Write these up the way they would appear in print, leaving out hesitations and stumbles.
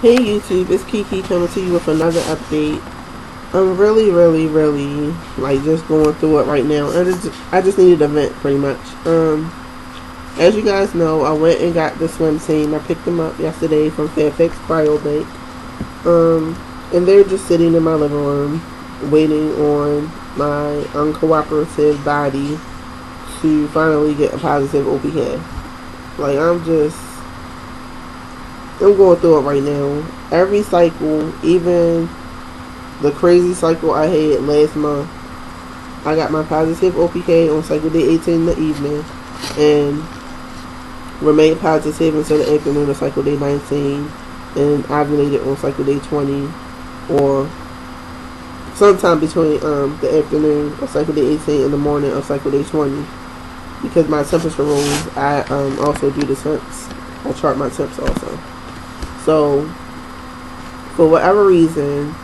Hey YouTube, it's Kiki coming to you with another update. I'm really like just going through it right now. I just needed a vent pretty much. As you guys know, I went and got the swim team. I picked them up yesterday from Fairfax Cryobank. And they're just sitting in my living room waiting on my uncooperative body to finally get a positive OPK. Like I'm going through it right now. Every cycle, even the crazy cycle I had last month, I got my positive OPK on cycle day 18 in the evening and remained positive until the afternoon of cycle day 19 and ovulated on cycle day 20 or sometime between the afternoon of cycle day 18 and the morning of cycle day 20. Because my temperature rules, I also do the temps. I chart my temps also. So, for whatever reason,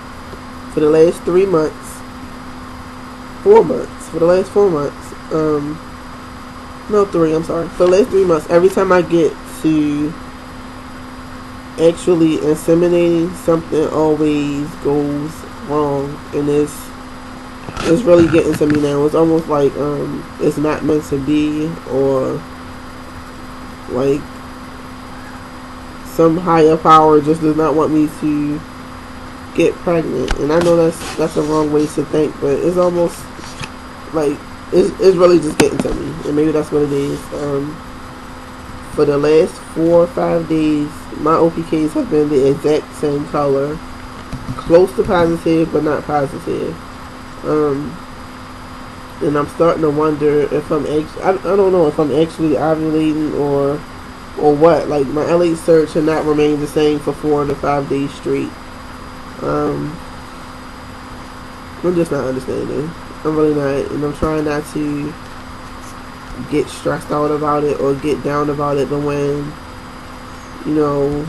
for the last 3 months, 4 months, for the last 4 months, no, 3, I'm sorry. For the last 3 months, every time I get to actually inseminating, something always goes wrong. And it's really getting to me now. It's almost like it's not meant to be, or like some higher power just does not want me to get pregnant. And I know that's a wrong way to think, but it's almost like it's really just getting to me, and maybe that's what it is. For the last 4 or 5 days, my OPKs have been the exact same color, close to positive but not positive. And I'm starting to wonder if I'm actually, I don't know if I'm actually ovulating or what. Like, my LH surge had not remained the same for 4 to 5 days straight. I'm just not understanding. I'm really not, and I'm trying not to get stressed out about it or get down about it. But when, you know,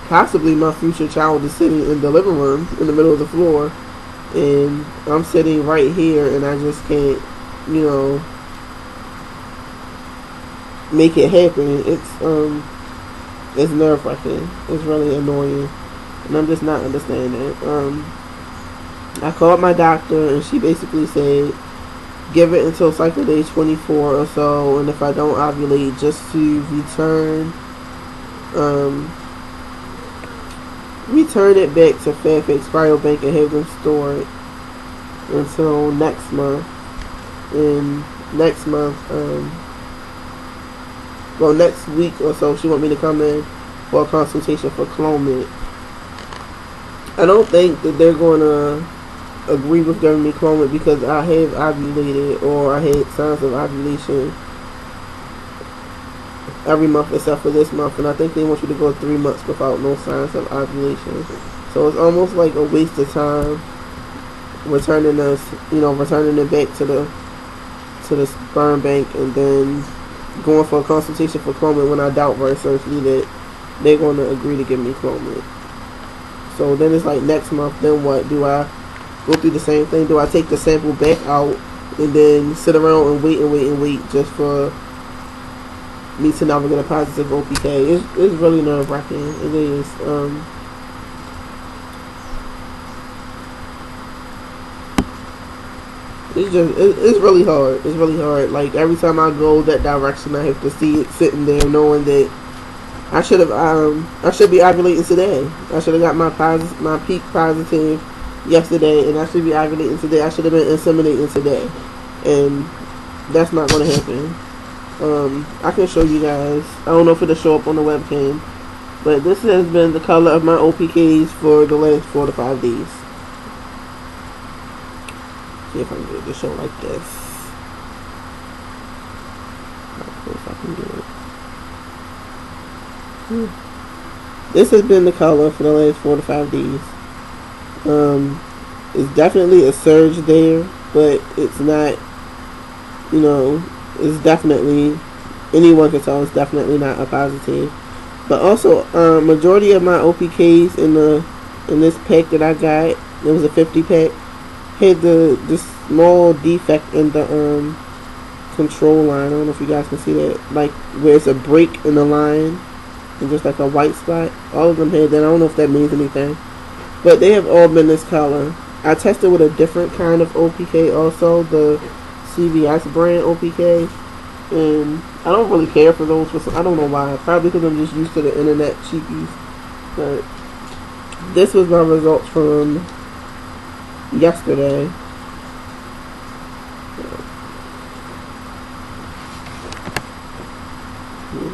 possibly my future child is sitting in the living room in the middle of the floor, and I'm sitting right here, and I just can't, you know, make it happen. It's nerve-wracking. It's really annoying, and I'm just not understanding. I called my doctor, and she basically said, give it until cycle day 24 or so, and if I don't ovulate, just to return it back to Fairfax Cryobank and have them store it until next month. And next month, next week or so, she want me to come in for a consultation for Clomid. I don't think that they're going to agree with giving me Clomid because I have ovulated, or I had signs of ovulation every month except for this month, and I think they want you to go 3 months without no signs of ovulation. So it's almost like a waste of time returning it back to the sperm bank and then going for a consultation for Clomid when I doubt very seriously that they're going to agree to give me Clomid. So then it's like next month, then what? Do I go through the same thing? Do I take the sample back out and then sit around and wait just for me to never get a positive OPK? It's really nerve-wracking. It is. It's really hard. It's really hard. Like, every time I go that direction, I have to see it sitting there, knowing that I should be ovulating today. I should have got my peak positive yesterday, and I should be ovulating today. I should have been inseminating today, and that's not going to happen. I can show you guys. I don't know if it'll show up on the webcam, but this has been the color of my OPKs for the last 4 to 5 days. See if I can get the show like this. How close I can do it. This has been the color for the last 4 to 5 days. It's definitely a surge there, but it's not, it's definitely, anyone can tell it's definitely not a positive. But also, majority of my OPKs in this pack that I got, it was a 50 pack, had this small defect in the control line. I don't know if you guys can see that, like where it's a break in the line and just like a white spot. All of them had that. I don't know if that means anything, but they have all been this color. I tested with a different kind of OPK also, the CVS brand OPK, and I don't really care for those. I don't know why. Probably because I'm just used to the internet cheapies. But this was my results from yesterday.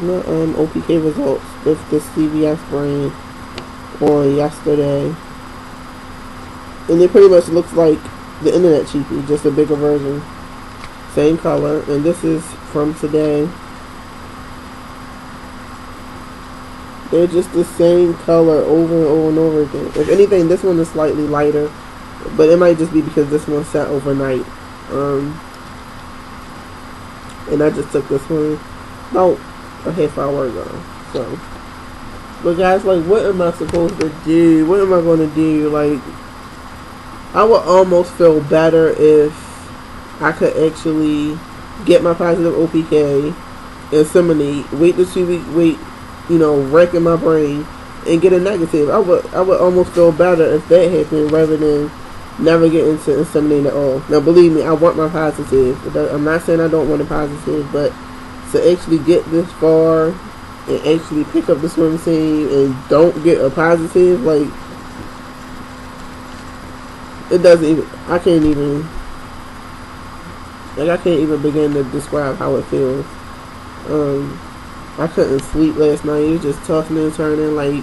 My OPK results with the CVS brand on yesterday, and it pretty much looks like the internet cheapie, just a bigger version, same color. And this is from today. They're just the same color over and over and over again. If anything, this one is slightly lighter, but it might just be because this one sat overnight. And I just took this one about a half hour ago. So, but guys, like, what am I supposed to do? What am I going to do? Like, I would almost feel better if I could actually get my positive OPK, inseminate, wait the 2 week wait, wreck in my brain, and get a negative. I would almost feel better if that happened rather than never getting to inseminate at all. Now, believe me, I want my positive. I'm not saying I don't want a positive, but to actually get this far and actually pick up the swim team and don't get a positive, like, it doesn't even, I can't even begin to describe how it feels. I couldn't sleep last night. It was just tossing and turning, like,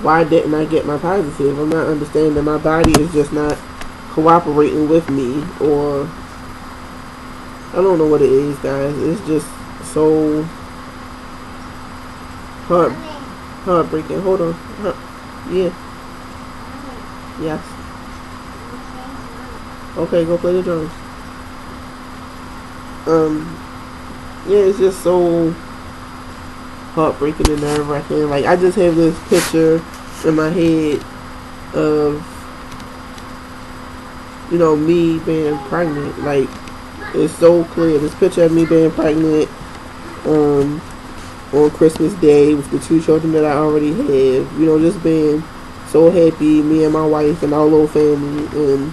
why didn't I get my positive? I'm not understanding. My body is just not cooperating with me, or I don't know what it is, guys. It's just so heartbreaking. Hold on. Yeah. Yes. Okay, go play the drums. Yeah, it's just so heartbreaking and nerve-wracking. Like, I just have this picture in my head of, me being pregnant. Like, it's so clear. This picture of me being pregnant on Christmas Day with the 2 children that I already have. Just being so happy, me and my wife and our little family. And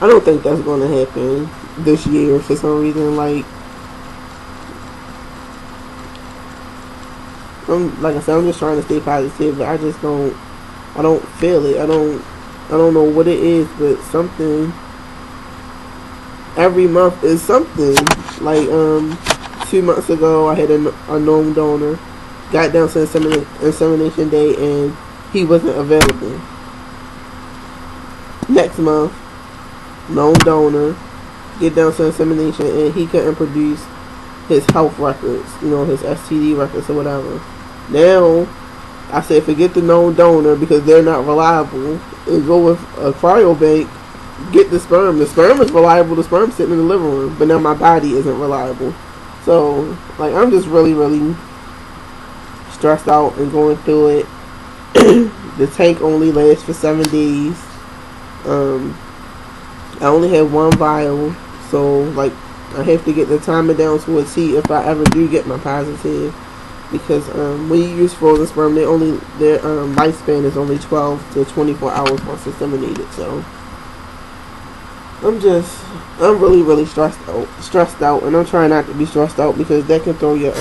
I don't think that's going to happen this year for some reason. Like I said, I'm just trying to stay positive, but I don't feel it. I don't know what it is, but something every month is something. Like 2 months ago, I had a known donor, got down to insemination day, and he wasn't available. Next month, known donor, get down to insemination, and he couldn't produce his health records, his STD records or whatever. Now, I said forget the known donor because they're not reliable, and go with a cryobank, get the sperm. The sperm is reliable, the sperm's sitting in the living room, but now my body isn't reliable. So, like, I'm just really, really stressed out and going through it. The tank only lasts for 7 days. I only have 1 vial, so, like, I have to get the timer down to a T if I ever do get my positive, because when you use frozen sperm, their lifespan is only 12 to 24 hours once inseminated. So I'm really, really stressed out, and I'm trying not to be stressed out because that can throw your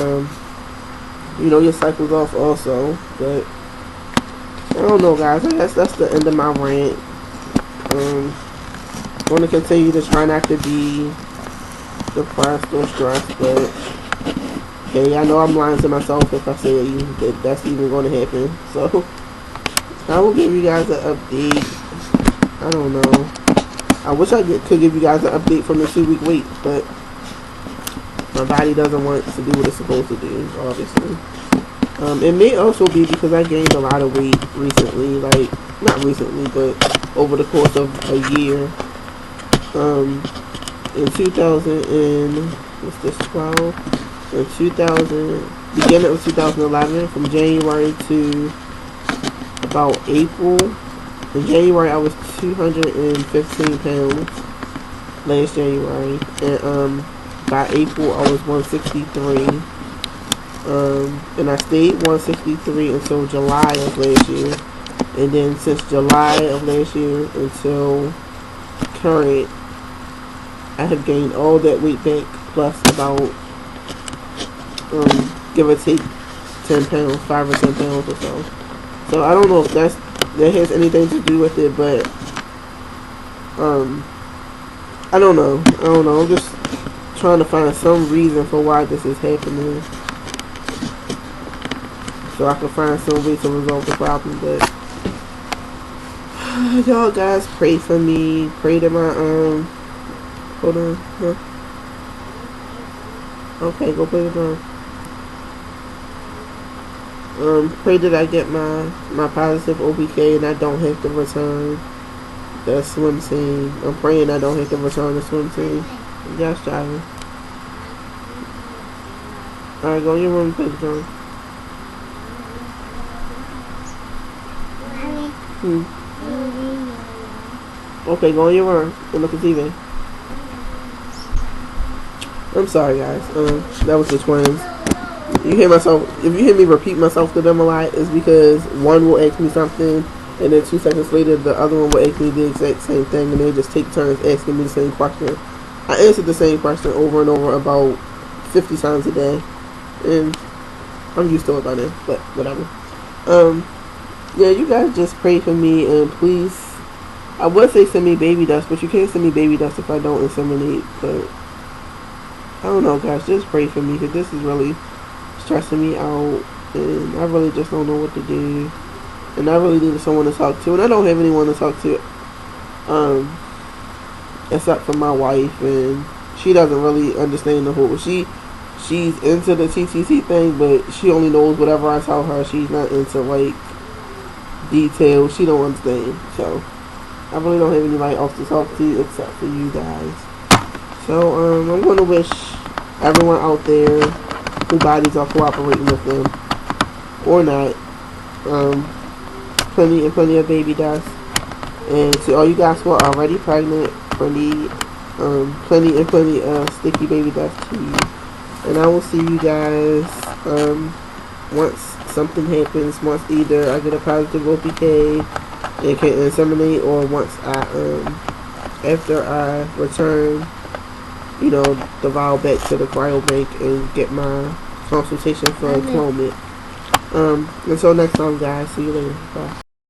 your cycles off also. But I don't know, guys. I guess that's the end of my rant. I'm going to continue to try not to be depressed or stressed, but hey, I know I'm lying to myself if I say that that's even going to happen. So I will give you guys an update. I don't know. I wish I could give you guys an update from the 2 week wait, but my body doesn't want to do what it's supposed to do, obviously. It may also be because I gained a lot of weight recently, like, not recently, but over the course of a year. In 2000 and, what's this, 12? In 2000, beginning of 2011, from January to about April. In January, I was 215 pounds last January, and by April, I was 163. And I stayed 163 until July of last year. And then since July of last year until current, I have gained all that weight back plus about, give or take 10 pounds, 5 or 10 pounds or so. So I don't know if that has anything to do with it, but I don't know. I'm just trying to find some reason for why this is happening, so I can find some way to resolve the problem. But y'all guys pray for me. Pray that my hold on. Huh? Okay, go play the drum. Pray that I get my positive OPK and I don't have to return the swim team. I'm praying I don't have to return the swim team. Y'all driving. Alright, go in your room and play the drum. Okay, go in your room and look at TV. I'm sorry, guys. That was the twins. You hear myself? If you hear me repeat myself to them a lot, it's because one will ask me something, and then 2 seconds later, the other one will ask me the exact same thing, and they just take turns asking me the same question. I answered the same question over and over about 50 times a day, and I'm used to it by now. But whatever. Yeah, you guys just pray for me, and please. I would say send me baby dust, but you can't send me baby dust if I don't inseminate. But I don't know, guys. Just pray for me, because this is really stressing me out, and I really just don't know what to do, and I really need someone to talk to, and I don't have anyone to talk to, except for my wife, and she doesn't really understand the whole. She's into the TTC thing, but she only knows whatever I tell her. She's not into like details. She don't understand, so I really don't have anybody else to talk to except for you guys. So I'm going to wish everyone out there whose bodies are cooperating with them or not, plenty of baby dust. And to all you guys who are already pregnant, plenty of sticky baby dust to you. And I will see you guys once something happens. Once either I get a positive OPK and can inseminate, or once after I return, the vial back to the cryobank and get my consultation for clonment. Until next time, guys. See you later. Bye.